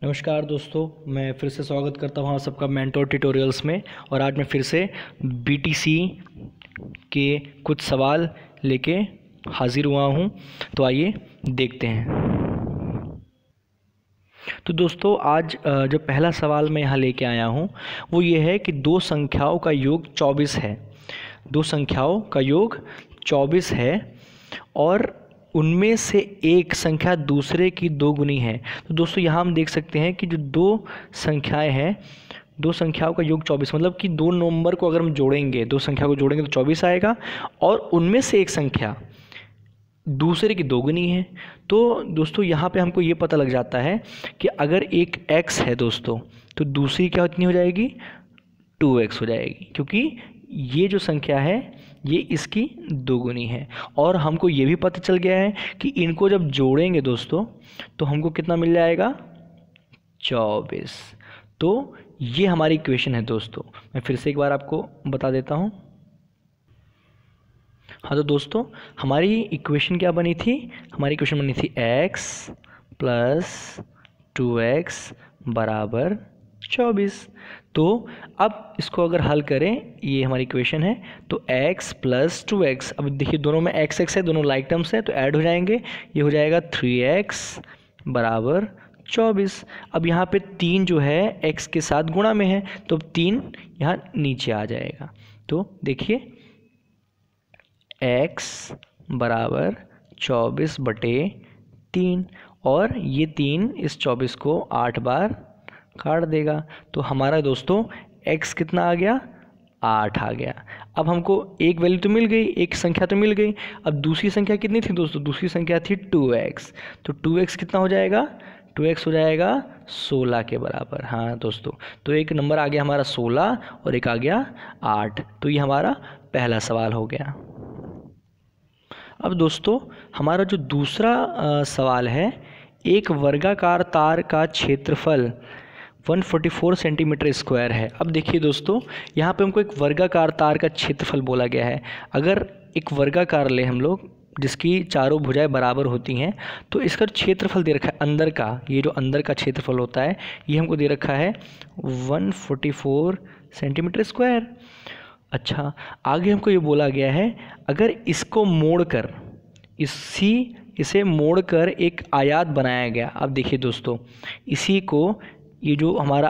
नमस्कार दोस्तों, मैं फिर से स्वागत करता हूँ आप सबका मेंटोर ट्यूटोरियल्स में। और आज मैं फिर से बीटीसी के कुछ सवाल लेके हाजिर हुआ हूँ। तो आइए देखते हैं। तो दोस्तों आज जो पहला सवाल मैं यहाँ लेके आया हूँ वो ये है कि दो संख्याओं का योग 24 है। दो संख्याओं का योग 24 है और उनमें से एक संख्या दूसरे की दोगुनी है। तो दोस्तों यहाँ हम देख सकते हैं कि जो दो संख्याएं हैं, दो संख्याओं का योग 24, मतलब कि दो नंबर को अगर हम जोड़ेंगे, दो संख्या को जोड़ेंगे तो 24 आएगा और उनमें से एक संख्या दूसरे की दोगुनी है। तो दोस्तों यहाँ पे हमको ये पता लग जाता है कि अगर एक x है दोस्तों तो दूसरी क्या कितनी हो जाएगी, 2x हो जाएगी, क्योंकि ये जो संख्या है ये इसकी दोगुनी है। और हमको ये भी पता चल गया है कि इनको जब जोड़ेंगे दोस्तों तो हमको कितना मिल जाएगा, 24। तो ये हमारी इक्वेशन है दोस्तों। मैं फिर से एक बार आपको बता देता हूँ। हाँ तो दोस्तों हमारी इक्वेशन क्या बनी थी, हमारी इक्वेशन बनी थी x + 2x = 24। तो अब इसको अगर हल करें, ये हमारी इक्वेशन है, तो x + 2x, अब देखिए दोनों में x x है, दोनों लाइक टर्म्स है तो ऐड हो जाएंगे, ये हो जाएगा 3x = 24। अब यहाँ पे 3 जो है x के साथ गुणा में है तो 3 यहाँ नीचे आ जाएगा। तो देखिए x = 24/3 और ये 3 इस 24 को 8 बार काट देगा। तो हमारा दोस्तों x कितना आ गया, 8 आ गया। अब हमको एक वैल्यू तो मिल गई, एक संख्या तो मिल गई। अब दूसरी संख्या कितनी थी दोस्तों, दूसरी संख्या थी 2x। तो 2x कितना हो जाएगा, 2x हो जाएगा 16 के बराबर। हाँ दोस्तों, तो एक नंबर आ गया हमारा 16 और एक आ गया 8। तो ये हमारा पहला सवाल हो गया। अब दोस्तों हमारा जो दूसरा सवाल है, एक वर्गाकार तार का क्षेत्रफल 144 सेंटीमीटर स्क्वायर है। अब देखिए दोस्तों यहाँ पे हमको एक वर्गाकार तार का क्षेत्रफल बोला गया है। अगर एक वर्गाकार ले हम लोग जिसकी चारों भुजाएं बराबर होती हैं तो इसका क्षेत्रफल दे रखा है अंदर का, ये जो अंदर का क्षेत्रफल होता है ये हमको दे रखा है 144 सेंटीमीटर स्क्वायर। अच्छा, आगे हमको ये बोला गया है अगर इसको मोड़कर इसे मोड़कर एक आयत बनाया गया। अब देखिए दोस्तों इसी को, ये जो हमारा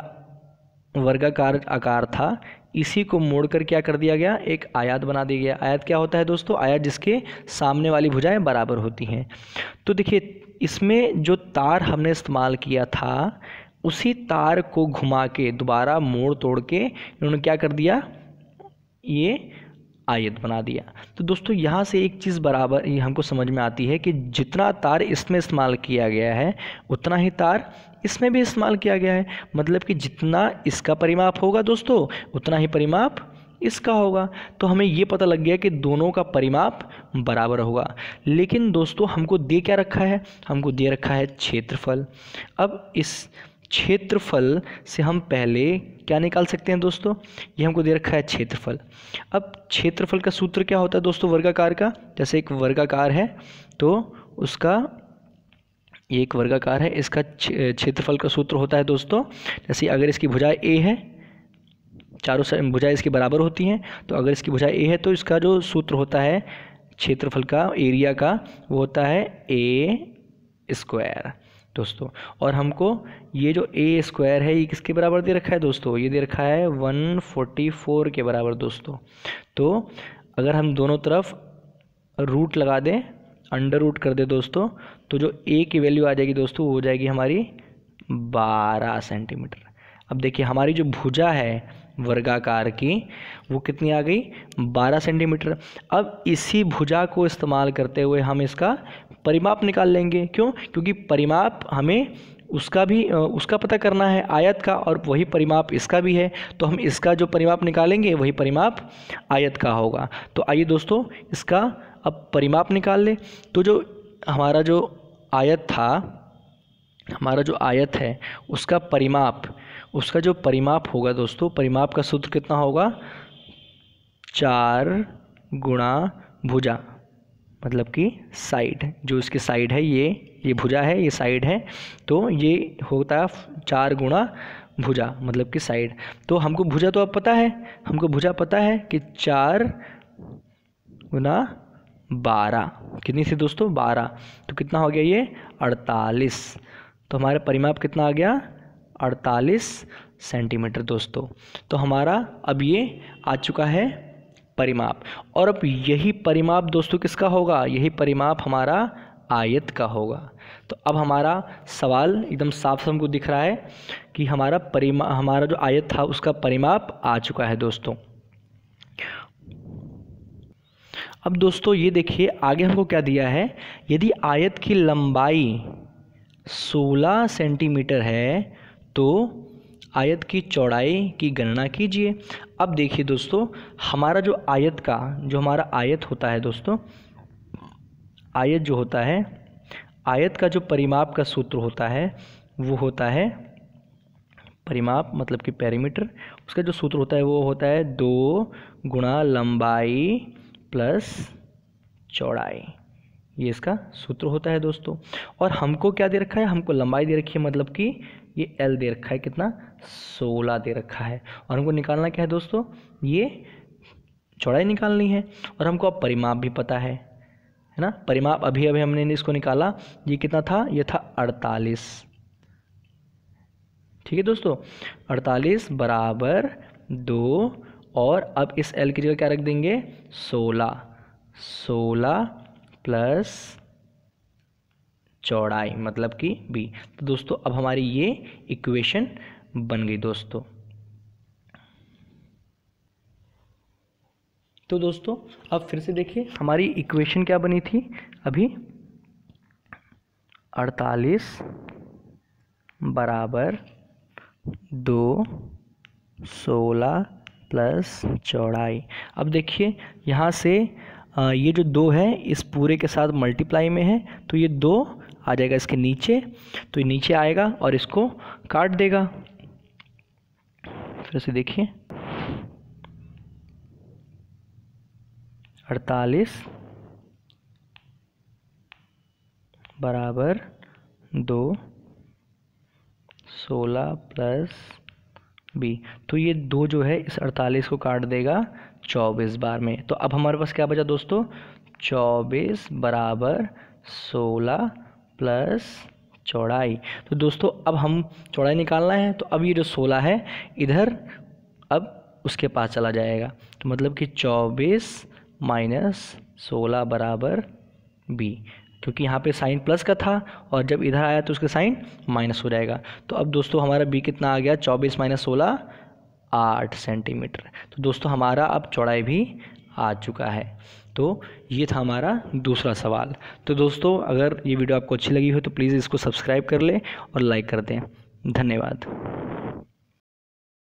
वर्गाकार आकार था इसी को मोड़कर क्या कर दिया गया, एक आयत बना दिया गया। आयत क्या होता है दोस्तों, आयत जिसके सामने वाली भुजाएं बराबर होती हैं। तो देखिए इसमें जो तार हमने इस्तेमाल किया था उसी तार को घुमा के दोबारा मोड़ तोड़ के इन्होंने क्या कर दिया, ये आयत बना दिया। तो दोस्तों यहाँ से एक चीज़ बराबर ये हमको समझ में आती है कि जितना तार इसमें इस्तेमाल किया गया है उतना ही तार इसमें भी इस्तेमाल किया गया है। मतलब कि जितना इसका परिमाप होगा दोस्तों उतना ही परिमाप इसका होगा। तो हमें ये पता लग गया कि दोनों का परिमाप बराबर होगा। लेकिन दोस्तों हमको दे क्या रखा है, हमको दे रखा है क्षेत्रफल। अब इस क्षेत्रफल से हम पहले क्या निकाल सकते हैं दोस्तों, ये हमको दे रखा है क्षेत्रफल। अब क्षेत्रफल का सूत्र क्या होता है दोस्तों वर्गाकार का, जैसे एक वर्गाकार है तो उसका, ये एक वर्गाकार है, इसका क्षेत्रफल का सूत्र होता है दोस्तों, जैसे अगर इसकी भुजा a है, चारों भुजाएं इसकी बराबर होती हैं, तो अगर इसकी भुजा a है तो इसका जो सूत्र होता है क्षेत्रफल का, एरिया का, वो होता है a² दोस्तों। और हमको ये जो a² है ये किसके बराबर दे रखा है दोस्तों, ये दे रखा है 144 के बराबर दोस्तों। तो अगर हम दोनों तरफ रूट लगा दें, अंडर रूट कर दे दोस्तों, तो जो a की वैल्यू आ जाएगी दोस्तों वो हो जाएगी हमारी 12 सेंटीमीटर। अब देखिए हमारी जो भुजा है वर्गाकार की वो कितनी आ गई, 12 सेंटीमीटर। अब इसी भुजा को इस्तेमाल करते हुए हम इसका परिमाप निकाल लेंगे। क्यों, क्योंकि परिमाप हमें उसका पता करना है आयत का, और वही परिमाप इसका भी है। तो हम इसका जो परिमाप निकालेंगे वही परिमाप आयत का होगा। तो आइए दोस्तों इसका अब परिमाप निकाल ले। तो जो हमारा जो आयत था, हमारा जो आयत है उसका जो परिमाप होगा दोस्तों, परिमाप का सूत्र कितना होगा, 4 × भुजा मतलब कि साइड, जो इसकी साइड है ये भुजा है, ये साइड है, तो ये होता है 4 गुणा भुजा मतलब कि साइड। तो हमको भुजा तो अब पता है, हमको भुजा पता है कि 4 गुना 12 कितनी थी दोस्तों, 12। तो कितना हो गया ये 48। तो हमारा परिमाप कितना आ गया 48 सेंटीमीटर दोस्तों। तो हमारा अब ये आ चुका है परिमाप। और अब यही परिमाप दोस्तों किसका होगा, यही परिमाप हमारा आयत का होगा। तो अब हमारा सवाल एकदम साफ हमको दिख रहा है कि हमारा जो आयत था उसका परिमाप आ चुका है दोस्तों। अब दोस्तों ये देखिए आगे हमको क्या दिया है, यदि आयत की लंबाई 16 सेंटीमीटर है तो आयत की चौड़ाई की गणना कीजिए। अब देखिए दोस्तों हमारा जो हमारा आयत होता है दोस्तों, आयत जो होता है, आयत का जो परिमाप का सूत्र होता है वो होता है, परिमाप मतलब कि पेरीमीटर, उसका जो सूत्र होता है वो होता है 2 गुणा लंबाई प्लस चौड़ाई, ये इसका सूत्र होता है दोस्तों। और हमको क्या दे रखा है, हमको लंबाई दे रखी है, मतलब कि ये L दे रखा है, कितना 16 दे रखा है। और हमको निकालना क्या है दोस्तों, ये चौड़ाई निकालनी है। और हमको अब परिमाप भी पता है ना, परिमाप अभी हमने इसको निकाला, ये कितना था, ये था 48। ठीक है दोस्तों, 48 बराबर 2, और अब इस L की जगह क्या रख देंगे 16 प्लस चौड़ाई मतलब कि B। तो दोस्तों अब हमारी ये इक्वेशन बन गई दोस्तों। तो दोस्तों अब फिर से देखिए हमारी इक्वेशन क्या बनी थी अभी, 48 बराबर 2, 16 प्लस चौड़ाई। अब देखिए यहाँ से ये जो 2 है इस पूरे के साथ मल्टीप्लाई में है, तो ये 2 आ जाएगा इसके नीचे, तो ये नीचे आएगा और इसको काट देगा। फिर से देखिए 48 बराबर 2, 16 प्लस B। तो ये 2 जो है इस 48 को काट देगा 24 बार में। तो अब हमारे पास क्या बचा दोस्तों, 24 बराबर 16 प्लस चौड़ाई। तो दोस्तों अब हम चौड़ाई निकालना है, तो अब ये जो 16 है इधर अब उसके पास चला जाएगा, तो मतलब कि 24 माइनस 16 बराबर B, क्योंकि यहाँ पे साइन प्लस का था और जब इधर आया तो उसका साइन माइनस हो जाएगा। तो अब दोस्तों हमारा B कितना आ गया, 24 माइनस 16 8 सेंटीमीटर। तो दोस्तों हमारा अब चौड़ाई भी आ चुका है। तो ये था हमारा दूसरा सवाल। तो दोस्तों अगर ये वीडियो आपको अच्छी लगी हो तो प्लीज़ इसको सब्सक्राइब कर लें और लाइक कर दें। धन्यवाद।